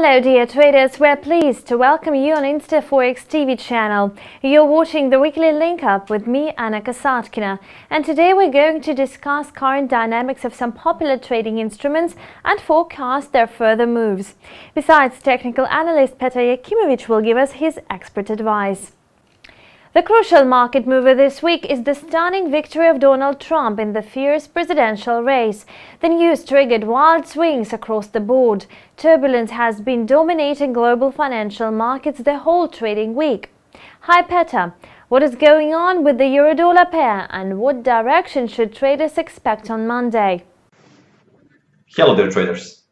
Hello dear traders, we're pleased to welcome you on InstaForex's TV channel. You're watching the weekly link up with me, Anna Kasatkina, and today we're going to discuss current dynamics of some popular trading instruments and forecast their further moves. Besides, technical analyst Petr Jakimovic will give us his expert advice. The crucial market mover this week is the stunning victory of Donald Trump in the fierce presidential race. The news triggered wild swings across the board. Turbulence has been dominating global financial markets the whole trading week. Hi Petr, what is going on with the euro-dollar pair and what direction should traders expect on Monday? Hello dear traders.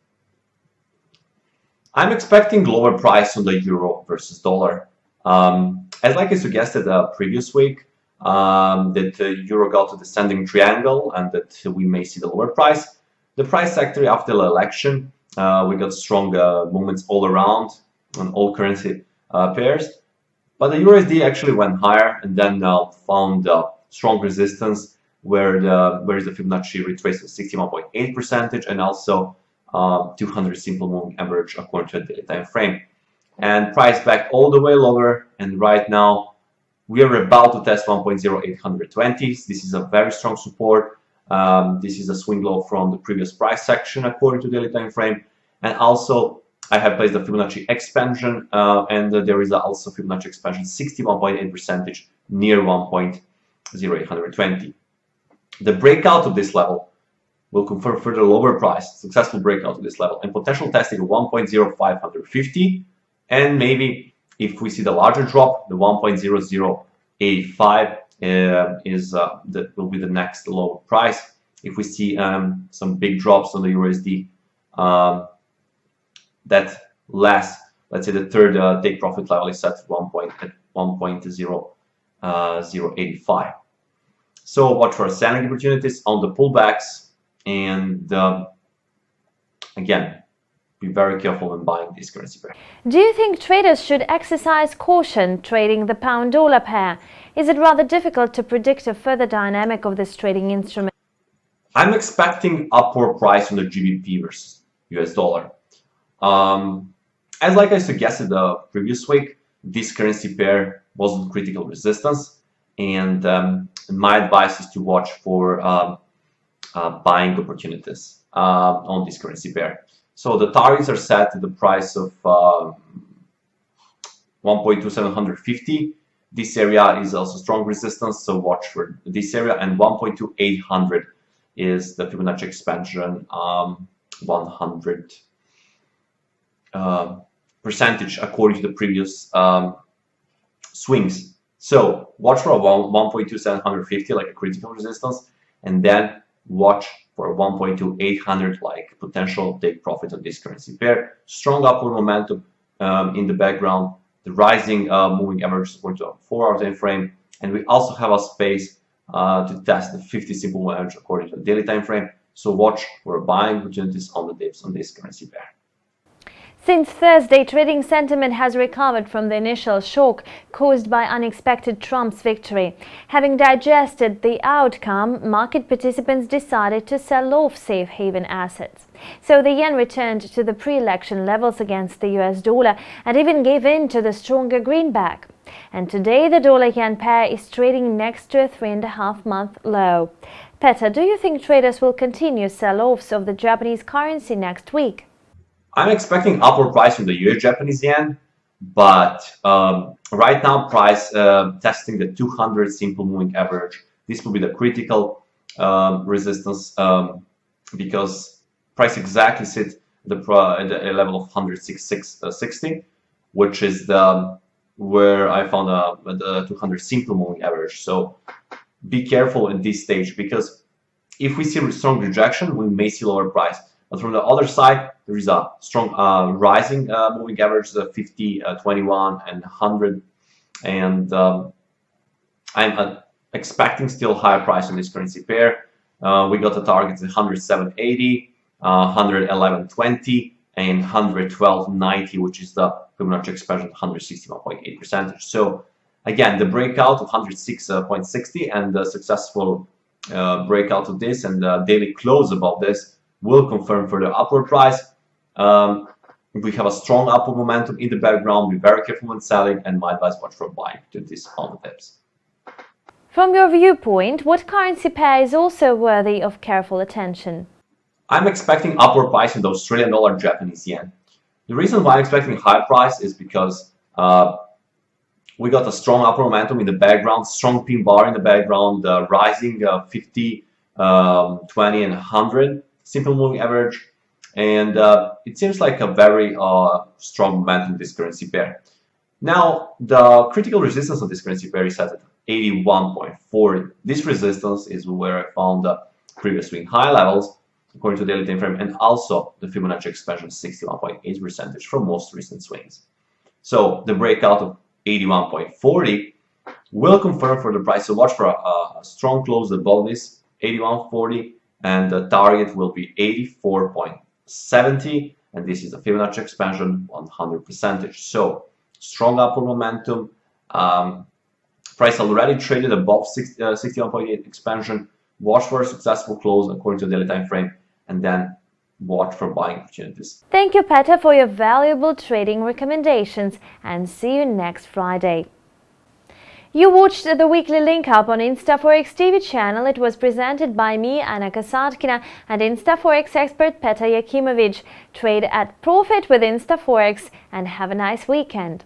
I'm expecting lower price on the euro versus dollar. As like I suggested previous week, that euro got a descending triangle and that we may see the lower price. The price sector after the election, we got strong movements all around on all currency pairs. But the USD actually went higher and then found strong resistance where the Fibonacci retraced to 61.8% and also 200 simple moving average according to a daily time frame. And price back all the way lower, and right now we are about to test 1.0820. This is a very strong support. This is a swing low from the previous price section according to daily time frame, and also I have placed the Fibonacci expansion, and there is also Fibonacci expansion 61.8% near 1.0820. The breakout of this level will confirm further lower price, successful breakout of this level, and potential testing of 1.0550. And maybe if we see the larger drop, the 1.0085 will be the next low price. If we see some big drops on the USD, that last, let's say the third take profit level is set at 1.0085. So watch for selling opportunities on the pullbacks, and again, be very careful when buying this currency pair. Do you think traders should exercise caution trading the pound-dollar pair? Is it rather difficult to predict a further dynamic of this trading instrument? I'm expecting upward price on the GBP versus US dollar. As like I suggested the previous week, this currency pair was on critical resistance, and my advice is to watch for buying opportunities on this currency pair. So the targets are set at the price of 1.2750. This area is also strong resistance, so watch for this area, and 1.2800 is the Fibonacci expansion 100 percentage according to the previous swings. So watch for 1.2750 like a critical resistance, and then watch for 1.2800 like potential take profit on this currency pair. Strong upward momentum in the background, the rising moving average support to a 4-hour time frame, and we also have a space to test the 50 simple moving average according to the daily time frame. So watch for buying opportunities on the dips on this currency pair. Since Thursday, trading sentiment has recovered from the initial shock caused by unexpected Trump's victory. Having digested the outcome, market participants decided to sell off safe haven assets. So the yen returned to the pre-election levels against the US dollar and even gave in to the stronger greenback. And today the dollar-yen pair is trading next to a 3.5-month low. Petr, do you think traders will continue sell-offs of the Japanese currency next week? I'm expecting upward price from the US-Japanese yen, but right now price testing the 200 simple moving average. This will be the critical resistance because price exactly sits at the level of 106.60, which is where I found the 200 simple moving average. So be careful at this stage, because if we see a strong rejection, we may see lower price. But from the other side, there is a strong rising moving average, the 50, 21, and 100. And I'm expecting still higher price on this currency pair. We got the targets at 107.80, 111.20, and 112.90, which is the Fibonacci expansion 161.8%. So again, the breakout of 106.60 and the successful breakout of this and the daily close above this will confirm further upward price. we have a strong upward momentum in the background. Be very careful when selling, and my advice, watch for buying to this on the dips. From your viewpoint, what currency pair is also worthy of careful attention? I'm expecting upward price in the Australian dollar, Japanese yen. The reason why I'm expecting high price is because we got a strong upward momentum in the background, strong pin bar in the background, rising 50, 20, and 100 simple moving average. And it seems like a very strong momentum in this currency pair. Now, the critical resistance of this currency pair is set at 81.40. This resistance is where I found the previous swing high levels according to the daily time frame, and also the Fibonacci expansion 61.8% from most recent swings. So the breakout of 81.40 will confirm for the price. So watch for a strong close above this 81.40, and the target will be 84.70, and this is a Fibonacci expansion 100%. So strong upward momentum. Price already traded above 61.8 expansion. Watch for a successful close according to the daily time frame, and then watch for buying opportunities. Thank you, Peter, for your valuable trading recommendations, and see you next Friday. You watched the weekly link up on InstaForex's TV channel. It was presented by me, Anna Kasatkina, and InstaForex expert Petar Yakimovic. Trade at profit with InstaForex, and have a nice weekend.